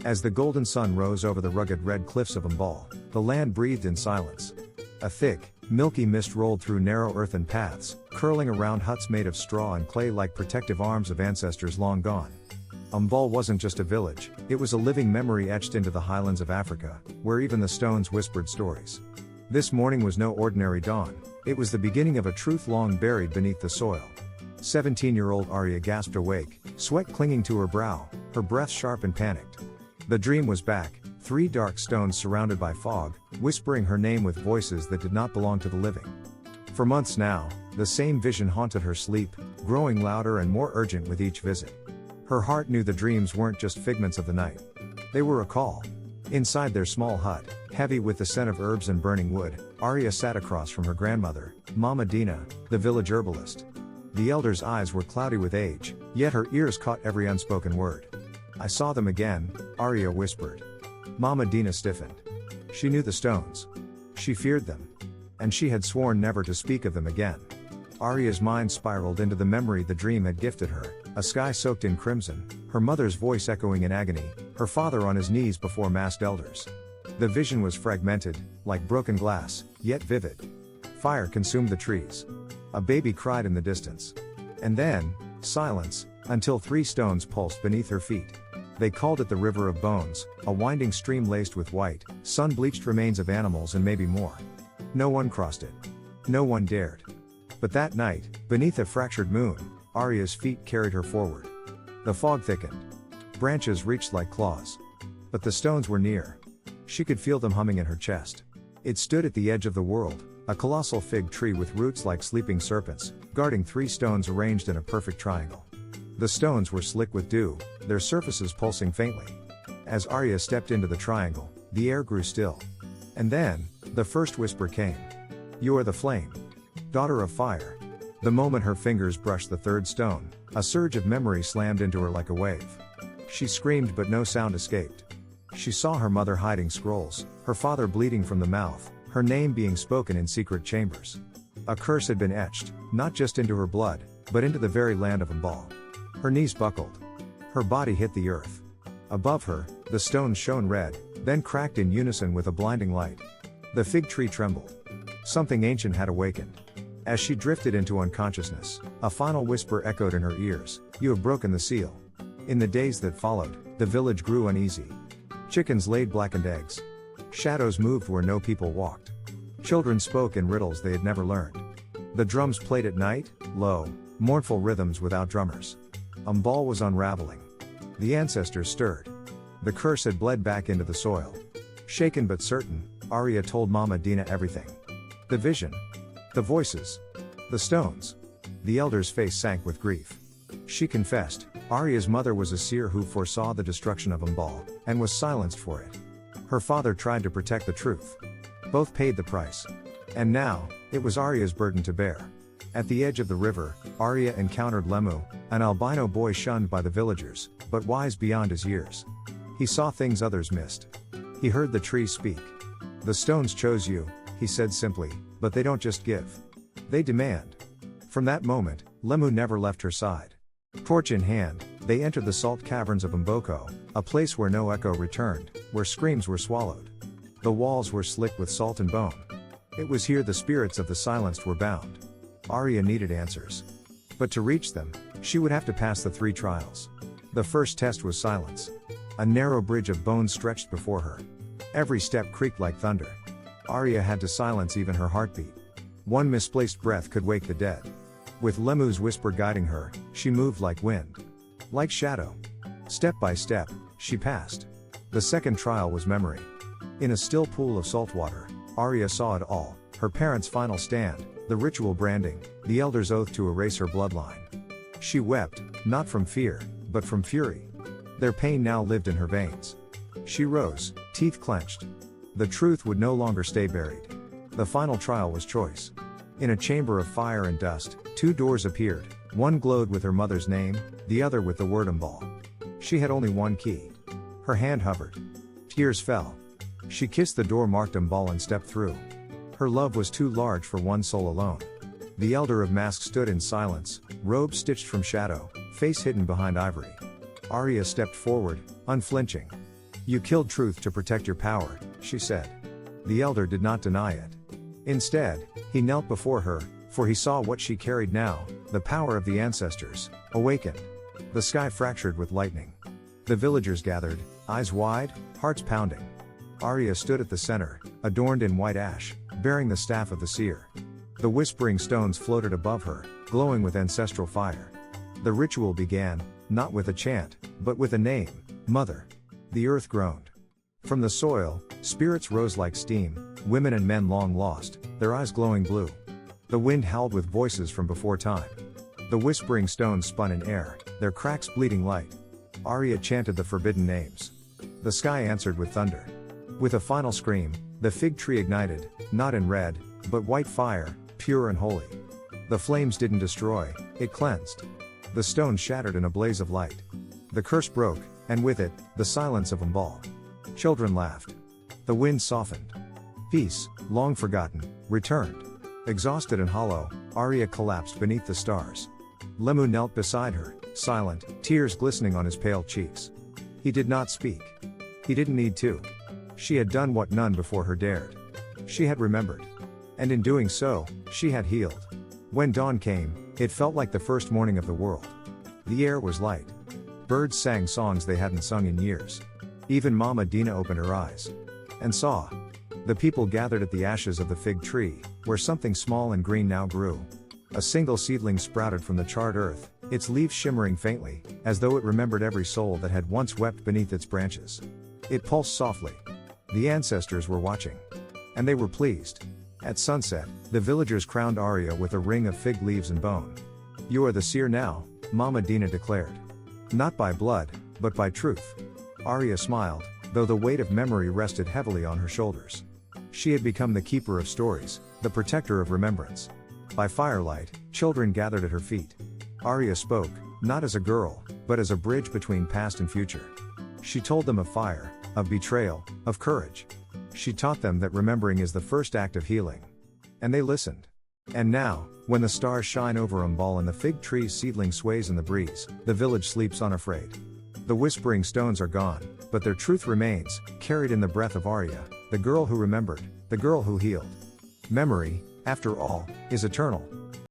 As the golden sun rose over the rugged red cliffs of Mbale, the land breathed in silence. A thick, milky mist rolled through narrow earthen paths, curling around huts made of straw and clay like protective arms of ancestors long gone. Mbale wasn't just a village, it was a living memory etched into the highlands of Africa, where even the stones whispered stories. This morning was no ordinary dawn, it was the beginning of a truth long buried beneath the soil. 17-year-old Ariya gasped awake, sweat clinging to her brow, her breath sharp and panicked. The dream was back, 3 dark stones surrounded by fog, whispering her name with voices that did not belong to the living. For months now, the same vision haunted her sleep, growing louder and more urgent with each visit. Her heart knew the dreams weren't just figments of the night. They were a call. Inside their small hut, heavy with the scent of herbs and burning wood, Ariya sat across from her grandmother, Mama Dina, the village herbalist. The elder's eyes were cloudy with age, yet her ears caught every unspoken word. "I saw them again," Ariya whispered. Mama Dina stiffened. She knew the stones. She feared them. And she had sworn never to speak of them again. Ariya's mind spiraled into the memory the dream had gifted her, a sky soaked in crimson, her mother's voice echoing in agony, her father on his knees before masked elders. The vision was fragmented, like broken glass, yet vivid. Fire consumed the trees. A baby cried in the distance. And then, silence, until 3 stones pulsed beneath her feet. They called it the River of Bones, a winding stream laced with white, sun-bleached remains of animals and maybe more. No one crossed it. No one dared. But that night, beneath a fractured moon, Ariya's feet carried her forward. The fog thickened. Branches reached like claws. But the stones were near. She could feel them humming in her chest. It stood at the edge of the world, a colossal fig tree with roots like sleeping serpents, guarding 3 stones arranged in a perfect triangle. The stones were slick with dew, their surfaces pulsing faintly. As Ariya stepped into the triangle, the air grew still. And then, the first whisper came. "You are the flame. Daughter of fire." The moment her fingers brushed the 3rd stone, a surge of memory slammed into her like a wave. She screamed but no sound escaped. She saw her mother hiding scrolls, her father bleeding from the mouth, her name being spoken in secret chambers. A curse had been etched, not just into her blood, but into the very land of Mbale. Her knees buckled. Her body hit the earth. Above her, the stones shone red, then cracked in unison with a blinding light. The fig tree trembled. Something ancient had awakened. As she drifted into unconsciousness, a final whisper echoed in her ears, "You have broken the seal." In the days that followed, the village grew uneasy. Chickens laid blackened eggs. Shadows moved where no people walked. Children spoke in riddles they had never learned. The drums played at night, low, mournful rhythms without drummers. Mbale was unraveling. The ancestors stirred. The curse had bled back into the soil. Shaken but certain, Ariya told Mama Dina everything. The vision. The voices. The stones. The elder's face sank with grief. She confessed, Ariya's mother was a seer who foresaw the destruction of Mbale, and was silenced for it. Her father tried to protect the truth. Both paid the price. And now, it was Ariya's burden to bear. At the edge of the river, Ariya encountered Lemu, an albino boy shunned by the villagers, but wise beyond his years. He saw things others missed. He heard the trees speak. "The stones chose you," he said simply, "but they don't just give. They demand." From that moment, Lemu never left her side. Torch in hand, they entered the salt caverns of Mboko, a place where no echo returned, where screams were swallowed. The walls were slick with salt and bone. It was here the spirits of the silenced were bound. Ariya needed answers. But to reach them, she would have to pass the 3 trials. The first test was silence. A narrow bridge of bones stretched before her. Every step creaked like thunder. Ariya had to silence even her heartbeat. One misplaced breath could wake the dead. With Lemu's whisper guiding her, she moved like wind. Like shadow. Step by step, she passed. The second trial was memory. In a still pool of salt water, Ariya saw it all, her parents' final stand, the ritual branding, the elder's oath to erase her bloodline. She wept, not from fear, but from fury. Their pain now lived in her veins. She rose, teeth clenched. The truth would no longer stay buried. The final trial was choice. In a chamber of fire and dust, 2 doors appeared, one glowed with her mother's name, the other with the word Mbale. She had only one key. Her hand hovered. Tears fell. She kissed the door marked Mbale and stepped through. Her love was too large for one soul alone. The elder of mask stood in silence, robe stitched from shadow, face hidden behind ivory. Ariya stepped forward, unflinching. You killed truth to protect your power, she said. The elder did not deny it. Instead, he knelt before her, for he saw what she carried now, the power of the ancestors, awakened. The sky fractured with lightning. The villagers gathered, eyes wide, hearts pounding. Ariya stood at the center, adorned in white ash, bearing the staff of the seer. The whispering stones floated above her, glowing with ancestral fire. The ritual began, not with a chant, but with a name, Mother. The earth groaned. From the soil, spirits rose like steam, women and men long lost, their eyes glowing blue. The wind howled with voices from before time. The whispering stones spun in air, their cracks bleeding light. Ariya chanted the forbidden names. The sky answered with thunder. With a final scream, the fig tree ignited, not in red, but white fire, pure and holy. The flames didn't destroy, it cleansed. The stone shattered in a blaze of light. The curse broke, and with it, the silence of Mbale. Children laughed. The wind softened. Peace, long forgotten, returned. Exhausted and hollow, Ariya collapsed beneath the stars. Lemu knelt beside her, silent, tears glistening on his pale cheeks. He did not speak. He didn't need to. She had done what none before her dared. She had remembered. And in doing so, she had healed. When dawn came, it felt like the first morning of the world. The air was light. Birds sang songs they hadn't sung in years. Even Mama Dina opened her eyes. And saw. The people gathered at the ashes of the fig tree, where something small and green now grew. A single seedling sprouted from the charred earth, its leaves shimmering faintly, as though it remembered every soul that had once wept beneath its branches. It pulsed softly. The ancestors were watching. And they were pleased. At sunset, the villagers crowned Ariya with a ring of fig leaves and bone. You are the seer now, Mama Dina declared. Not by blood, but by truth. Ariya smiled, though the weight of memory rested heavily on her shoulders. She had become the keeper of stories, the protector of remembrance. By firelight, children gathered at her feet. Ariya spoke, not as a girl, but as a bridge between past and future. She told them of fire, of betrayal, of courage. She taught them that remembering is the first act of healing. And they listened. And now, when the stars shine over Mbale and the fig tree's seedling sways in the breeze, the village sleeps unafraid. The whispering stones are gone, but their truth remains, carried in the breath of Ariya, the girl who remembered, the girl who healed. Memory, after all, is eternal.